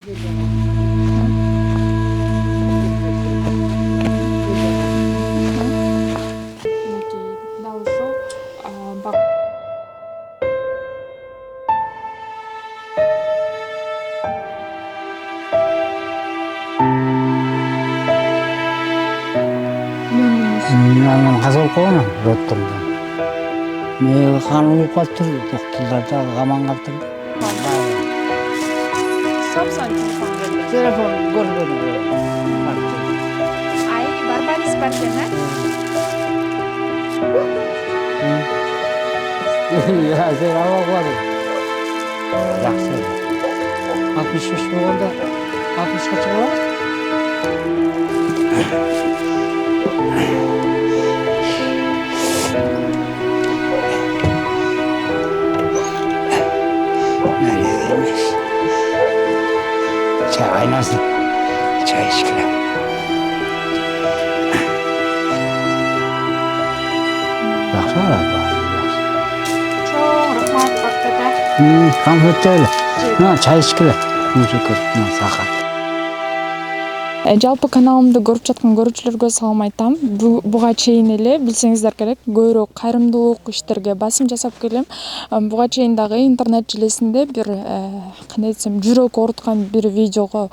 Nanan kasol kono rottumda. Me kanun kaltır doktorlarda gaman kaltır. Sapsan telefon geldi. Telefon görmedim. Ay, barbaris barkana. Ya sen hava var. Yaxşı. 65 oldu. 60 kaç var? Çay kaynasın. Çay içkiler. Baksana bari. Çok rahmat baktı. Konfet öyle. Çay içkiler. Müzik sakar. Жалпы каналымды көрүп жаткан көрүүчүлөргө салам айтам. Буга чейин эле билсеңиздер керек, көбүрөөк кайрымдуулук иштерге басым жасап келем. Буга чейин дагы интернет желесинде бир кандай десем, жүрөк ооруткан бир видеого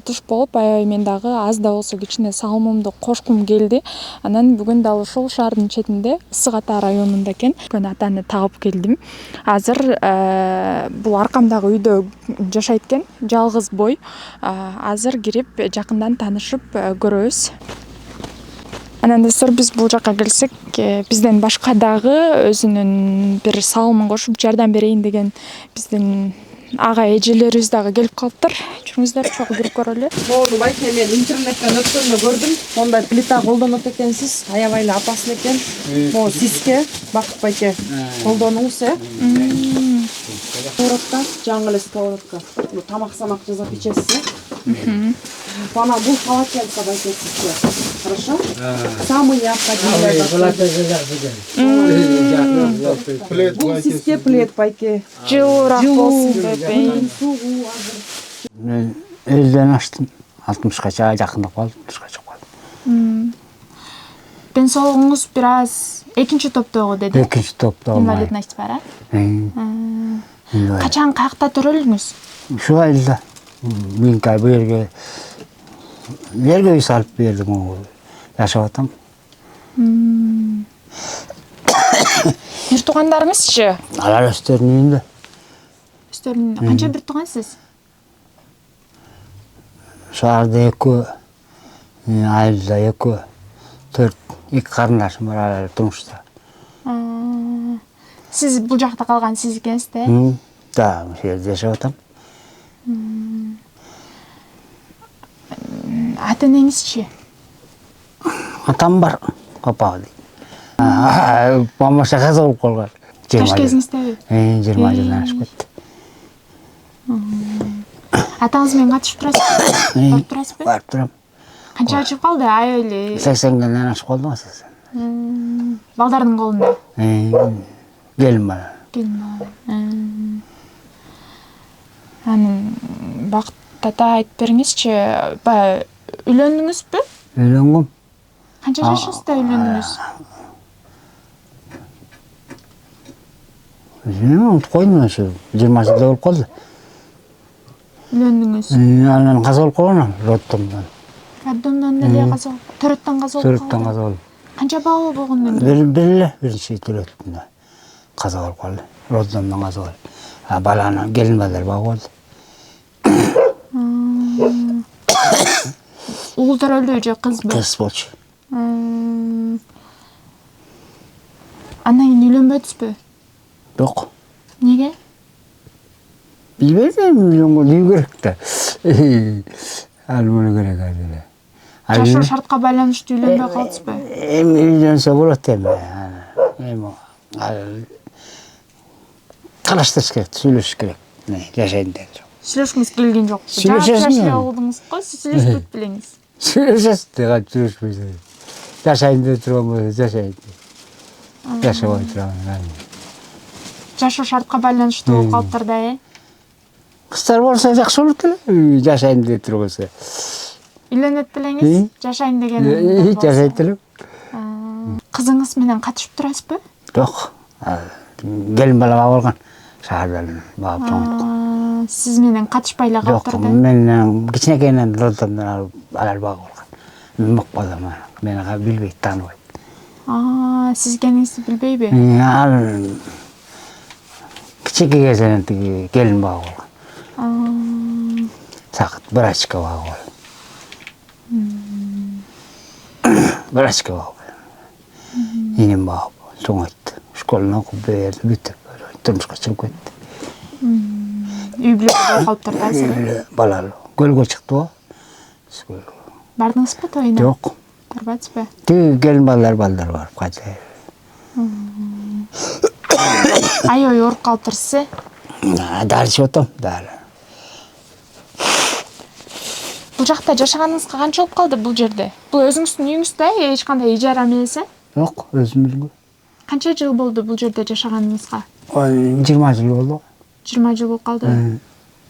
туш болуп, аябай мен дагы аз да болсо кичине салымымды кошкум келди. Анан бүгүн дал ушул шаардын четинде, Ысык Ата районунда экен. Бүгүн атаны тагып келдим. Азыр бул аркамдагы үйдө жашайт экен, жалгыз бой. Азыр кирип жакындан танышып көрөбүз. Анан достор, биз бул жакка келсек, бизден башка дагы өзүнүн бир салымын кошуп жардам берейин деген биздин ага эжелерибиз дагы келип калыптыр. Жүрүңүздөр, чогуу кирип көрөлү. Моуну байке мен интернеттен өткөндө көрдүм. Мондай плита колдонот экенсиз. Аябай эле опасно экен. Могу сизге Бакыт байке колдонуңуз, Сковородка, жаңы эле сковородка. Бул тамак жасап ичесиз. Бана бул полотенце байке сизге. Хорошо? Самый необходимый. Бул сизге плед байке. Жылуураак болсун деп. Мен элден аштым. 60-ка жакындап калдым, 60-ка чыгып калдым. Ден соолугуңуз бир аз экинчи топтогу деди. Экинчи топто. Инвалидность бар, Качан каякта төрөлдүңүз? Şu ayda Minkay bu yerge үй салып бердим оңу. Жашап атам. Бир туугандарыңызчы? Алар өстөрүнүн үйүндө. Өстөрүнүн канча бир туугансыз? Шаарда 2, айылда 2, 4, 2 карындашым бар, алар турмушта. Сиз бул жакта калган сиз экенсиз да? Да, ошол жерде жашап атам. Ата энеңизчи? Атам бар, папа дейт. Мамаша каза болуп калган. Жаш кезиңиздеби? 20 жылдан ашып кетти. Атаңыз менен катышып турасызбы? Барып турасызбы? Барып турам. Канча ашып калды? Аябай эле 80-ден ашып калдым, 80. балдардын колунда. Келин бала. Анан Бакыт ата айтып бериңизчи, баягы үйлөндүңүзбү? Үйлөнгөм. Канча жашыңызда үйлөндүңүз? Unutуп койдум, ошо 20 жылда болуп калды. Үйлөндүңүз? Анан каза болуп калган, роддомдон. Роддомдон эле каза, төрөттөн каза болуп Төрөттөн каза болуп. Канча бала болгондон кийин? Бир эле, биринчи төрөттөн каза болуп калды. Роддомдон каза болуп. Баланы келин балдар багып алды. Угул төрөлдүбү же кызбы? Кыз болчу. Андан кийин үйлөнбөдүзбү? Жок. Неге? Билбейм, үйлөнгөн керек да. Ал муну керек эле. Жашоо шартка байланыштуу үйлөнбөй калдыңызбы? Эми үйлөнсө болот эми. Караштырыш керек, сүйлөшүш керек. Жашайын деп. Сүйлөшкүңүз келген жок. Сүйлөшөсүң. Кылдыңыз го, сиз сүйлөшпөй белеңиз. Сүйлөшөсүң деп сүйлөшпөйсүң. Жашайын деп турган жашайын. Жашабай турган. Жашоо шартка байланыштуу болуп калыптыр да, Кыздар болса жакшы болот эле, жашайын деп турбаса. Үйлөнөт белеңиз? Жашайын деген. Жашайт элем. Кызыңыз менен катышып турасызбы? Жок. Келин балага болгон. Шаардан багып тоңойт. Сиз менен катышпай эле Жок, калыптыр да? мен кичинекейинен роддомдон алар багып алган. Мен мыкпадам, мени билбейт, тааныбайт. Сиз экениңизди билбейби? Ал кичинекей кезинен тиги келин багып алган. Сакыт врачка багып алган. Врачка багып алган. Инем багып тоңойтты. Школаны окуп берди, бүтүп турмушка чыгып кетти. Үй бүлөкчү болуп калыптыр да сиз? Балалы. Көлгө чыктыбы? Бардыңызбы тоюна? Жок. Барбадыңызбы? Тиги келин балдар барып кайта. Аябай ооруп калыптырсыз? Дары ичип атам, дары. Бул жакта жашаганыңызга канча болуп калды бул жерде? Бул өзүңүздүн үйүңүз да, эч кандай ижара эмес? Жок, өзүмүзгө. Канча жыл болду бул жерде жашаганыңызга? 20 жыл болду. 20 жыл болуп калды.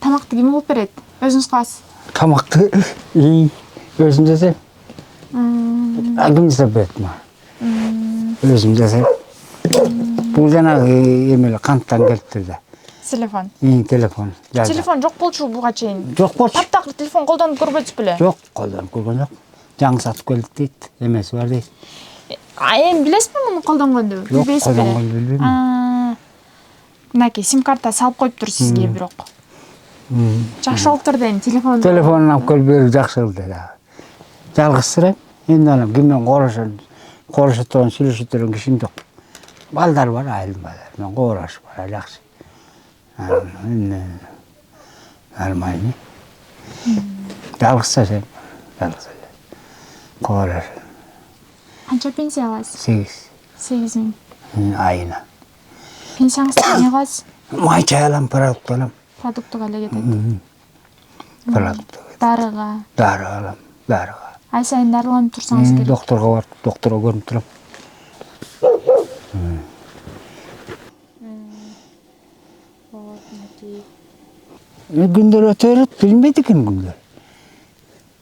Тамакты ким кылып берет? Өзүңүз кыласыз? Тамакты өзүм жасайм. Ким жасап берет мага? Өзүм жасайм. Бул жанагы эмеле канттан келиптир да. Телефон. Телефон. Телефон жок болчу буга чейин. Жок болчу. Таптакыр телефон колдонуп көрбөдүңүз беле? Жок, колдонуп көргөн жок. Жаңы сатып келдик дейт, эмеси бар дейт. Эми билесизби муну колдонгонду? Жок, Билбейсизби? колдонгонду билбейм. Мынакей сим карта салып коюптур сизге бирок. Жакшы болуптур дейм, телефон. Телефонун алып келип берүү жакшы кылды да. Жалгызсырайм. Эми анан ким менен коолошо турган, сүйлөшө турган кишим жок. Балдар бар, айылдын балдары. Мен коолашып бара жакшы. Нормально. Жалгыз жашайм. Коолашып. Канча пенсия аласыз? 8 миң. Айына. Пенсияңызды эмне кыласыз? Май чай алам, продукт алам. Продуктуга эле кетет. Продукт. Дарыга. Дары алам, дарыга. Ай сайын дарыланып турсаңыз керек. Докторго барып, докторго көрүнүп турам. Күндөр өтө берет, билбейт экен күндөр.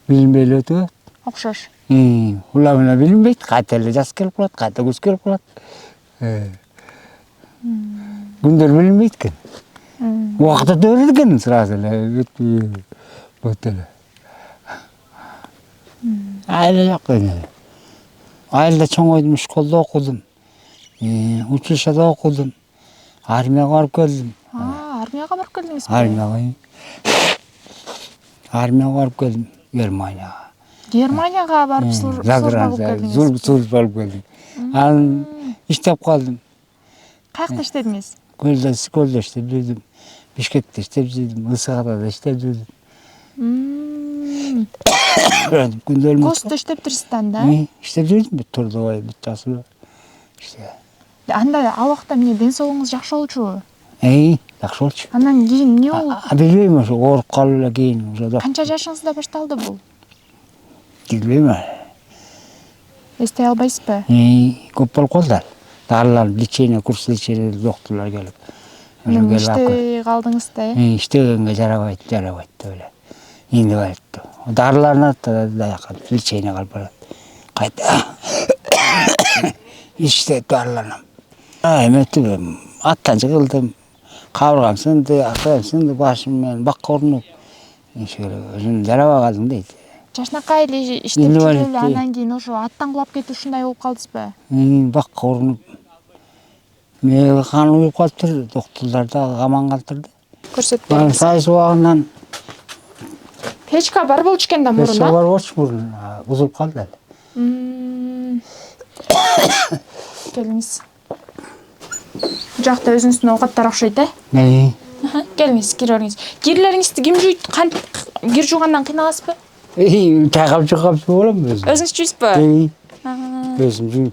Билинбей эле өтө берет. Окшош. Уламына билинбейт, кайта эле жаз келип калат, кайта күз келип калат. Күндөр билинбейт экен. Убакыт өтө берет экен, сразу эле өтө эле. Айла жок эне. Айылда чоңойдум, школда окудум. Училищада окудум. Армияга барып келдим. Армияга барып келдиңизби? Армияга барып келдим, Германияга. Германияга барып служба кылып келдиңиз. Служба алып келдим. Анан иштеп калдым. Каякта иштедиңиз? Көлдө иштеп жүрдүм. Бишкекте иштеп жүрдүм, ысыгада иштеп жүрдүм. Косто иштептирсиз да? Иштеп жүрдүм, трудовой бүт Анда ал убакта эмне ден соолугуңуз жакшы болчубу? Жакшы болчу. Андан кийин эмне болуп? Билбейм, ошо ооруп калып эле кийин уже. Канча жашыңызда башталды бул? Билбейм. Эстей албайсызбы? Көп болуп калды. Дарылар, лечение, курс лечение докторлор келип. Иштей калдыңыз да? Иштегенге жарабайт деп эле. Индибайт. Дарыларын аяка лечение кылып барат. Кайта иштеп дарыланам. Эметип аттан жыгылдым. Кабыргам сынды, акырым сынды, башым менен бакка урунуп. Өзүм жарабай калдым дейт. Жашнакай эле иштеп жүрүп эле андан кийин ошо аттан кулап кетип ушундай болуп калдыңызбы? Бакка урунуп. Мен кан уюп калыптыр, докторлор да аман калтырды. Көрсөтпөйм. Сайыс убагынан Печка бар болчу экен да мурун, бар болчу мурун, бузулуп калды эле. Келиңиз. Бул жакта өзүңүздүн оокаттар окшойт, Келиңиз, кире бериңиз. Кирлериңизди ким жуйт? Кир жуугандан кыйналасызбы? Тайгап жугап болом өзүм. Өзүңүз жуйсузбу? Өзүм жуйм.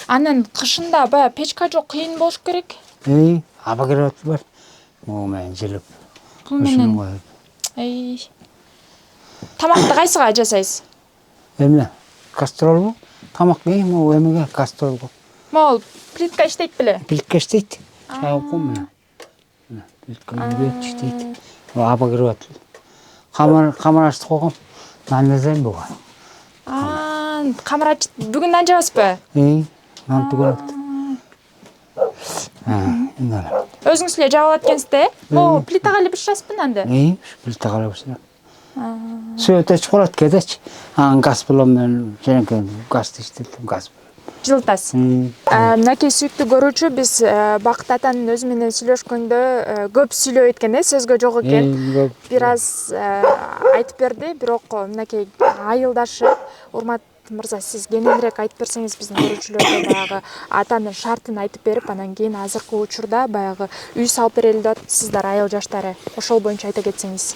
Анан кышында баягы печка жок, кыйын болуш керек. Абагер бар. Могу менен жылып. Бул менен. Тамакты кайсыга жасайсыз? Эмне? Кастролбу? Тамак могу эмеге кастролго. Могул плитка иштейт беле? Плитка иштейт. Чай кум. Плитка иштейт. апа кіріп жатыр. Қамыр ашты қойғам. Нан жасаймын бұған. Камыр ач бүгүн нан жабасызбы? Нан түгел. Өзүңүз эле жабып аткансыздар, Могу плитага эле бышырасызбы нанды? Плитага эле бышырам. Сөйте чукурат кетечи. Газ баллон менен женекей газды иштеттим, газ. Жылытасыз. Мынакей сүйүктүү көрүүчү, биз Бакыт атанын өзү менен сүйлөшкөндө көп сүйлөп экен, сөзгө жок экен. Бир аз айтып берди, бирок мынакей айылдашы Урмат мырза, сиз кененирээк айтып берсеңиз биздин көрүүчүлөргө баягы атанын шартын айтып берип, анан кийин азыркы учурда баягы үй салып берели деп атсыздар айыл жаштары. Ошол боюнча айта кетсеңиз.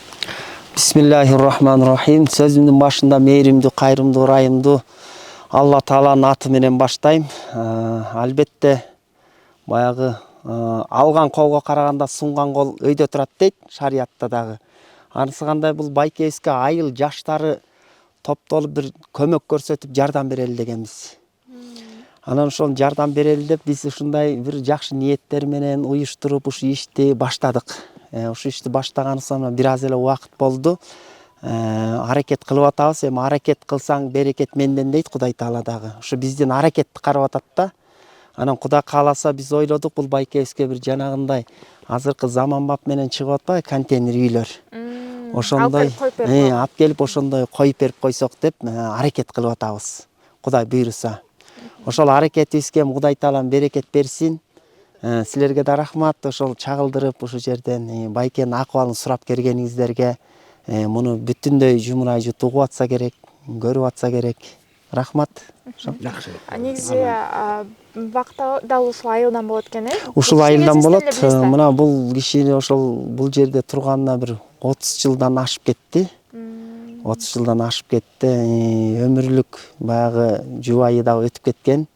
Бисмиллахиррахманиррахим. Сөзүмдүн башында мээримдүү, кайрымдуу, ырайымдуу Алла Тааланын аты менен баштайм. Албетте баягы алган колго караганда сунган кол өйдө турат дейт шариятта дагы. Анысы кандай, бул байкебизге айыл жаштары топтолуп бир көмөк көрсөтүп жардам берели дегенбиз. Анан ошол жардам берели деп биз ушундай бир жакшы ниеттер менен уюштуруп ушу ишти баштадык. Ушу ишти баштаганыбызга бир аз эле убакыт болду. Аракет кылып атабыз. Эми аракет кылсаң берекет менден дейт Кудай Таала дагы. Ушу биздин аракетти карап атат да. Анан Кудай кааласа биз ойлодук бул байкебизге бир жанагындай азыркы заманбап менен чыгып атпайбы контейнер үйлөр. Ошондой алып келип ошондой коюп берип койсок деп аракет кылып атабыз. Кудай буйруса. Ошол аракетибизге Кудай Таалам берекет берсин. Силерге да рахмат, ошол чагылдырып ушу жерден байкенин акыбалын сурап келгениңиздерге. Муну бүтүндөй жумурай жутуп угуп атса керек, көрүп атса керек. Рахмат. Жакшы. Негизи Бакыт дал ушул айылдан болот экен, Ушул айылдан болот. Мына бул киши ошол бул жерде турганына бир 30 жылдан ашып кетти. 30 жылдан ашып кетти. Өмүрлүк баягы жубайы да өтүп кеткен.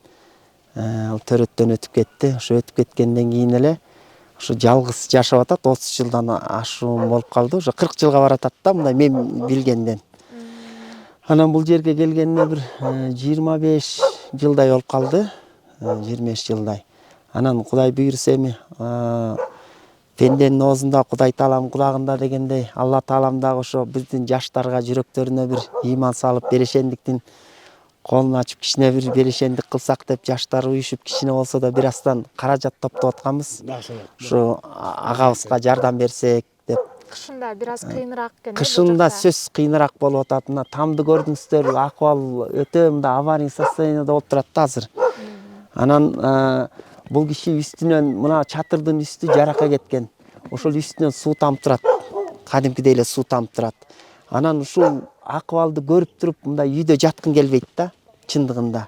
Ал төрөттөн өтүп кетти. Ошо өтүп кеткенден кийин эле ошо жалгыз жашап атат. 30 жылдан ашуун болуп калды. Ошо 40 жылга баратат да, мындай мен билгенден. Анан бул жерге келгенине бир 25 жылдай болуп калды. 25 жылдай. Анан Кудай буйруса эми пенденин оозунда Кудай Таалам кулагында дегендей, Алла Таалам дагы ошо биздин жаштарга жүрөктөрүнө бир ыйман салып, берешендиктин колун ачып кичине бир берешендик кылсак деп жаштар уюшуп кичине болсо да бир астан каражат топтоп атканбыз. Ушу агабызга жардам берсек деп. Кышында бир аз кыйыныраак экен. Кышында сөзсүз кыйыныраак болуп атат. Мына тамды көрдүңүздөр, акыбал өтө мындай аварий состояниеда болуп турат да азыр. Анан бул киши үстүнөн мына чатырдын үстү жарака кеткен. Ошол үстүнөн суу тамып турат. Кадимкидей эле суу тамып турат. Анан ушул акыбалды көрүп туруп мындай үйдө жаткың келбейт да, чындыгында.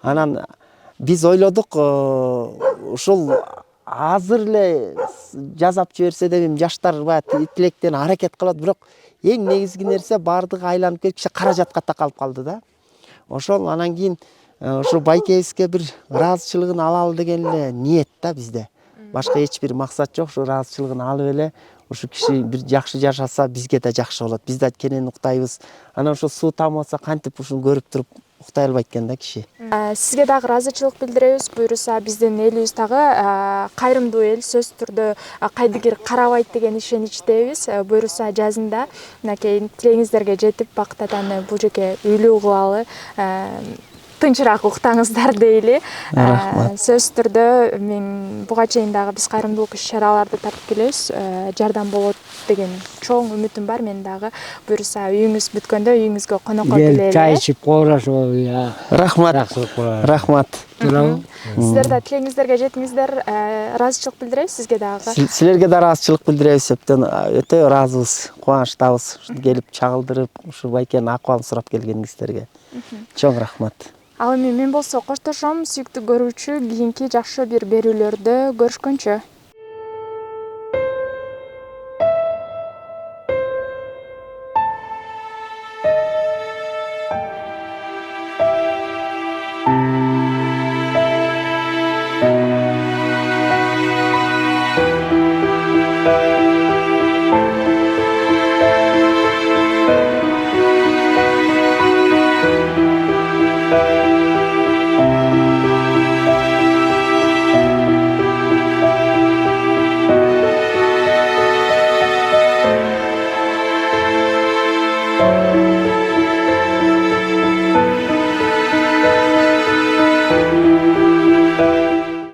Анан биз ойлодук, ушул азыр эле жазап жиберсе деп жаштар баягы тилектен аракет кылат, бирок эң негизги нерсе бардыгы айланып келип каражатка такалып калды да. Ошол анан кийин ошо байкебизге бир ыраазычылыгын алалы деген эле ниет да бизде. Башка эч бир максат жок. Ошо ыраазычылыгын алып эле ушу киши бир жакшы жашаса бизге да жакшы болот. Биз да кенен уктайбыз. Анан ошо суу тамып атса кантип ушуну көрүп туруп уктай албайт экен да киши. Сизге дагы ыраазычылык билдиребиз. Буйруса биздин элибиз дагы кайрымдуу эл, сөзсүз түрдө кайдыгер карабайт деген ишеничтебиз. Буйруса жазында мынакей тилегиңиздерге жетип Бакыт атаны бул жерге үйлүү кылалы, тынчыраак уктаңыздар дейли. Сөзсүз түрдө мен буга чейин дагы биз кайрымдуулук иш-чараларды тартып келебиз. Жардам болот деген чоң үмүтүм бар. Мен дагы буйруса үйүңүз бүткөндө үйүңүзгө конокко келели. Чай ичип коорашып. Рахмат. Рахмат. Сиздер да тилегиңиздерге жетиңиздер. Ыраазычылык билдиребиз сизге дагы. Силерге да ыраазычылык билдиребиз. Өтө ыраазыбыз, кубанычтабыз. Келип чагылдырып, ушу байкенин акыбалын сурап келгениңиздерге. Чоң рахмат. Ал эми мен болсо коштошом, сүйүктүү көрүүчү, кийинки жакшы бир берүүлөрдө көрүшкөнчө. Thank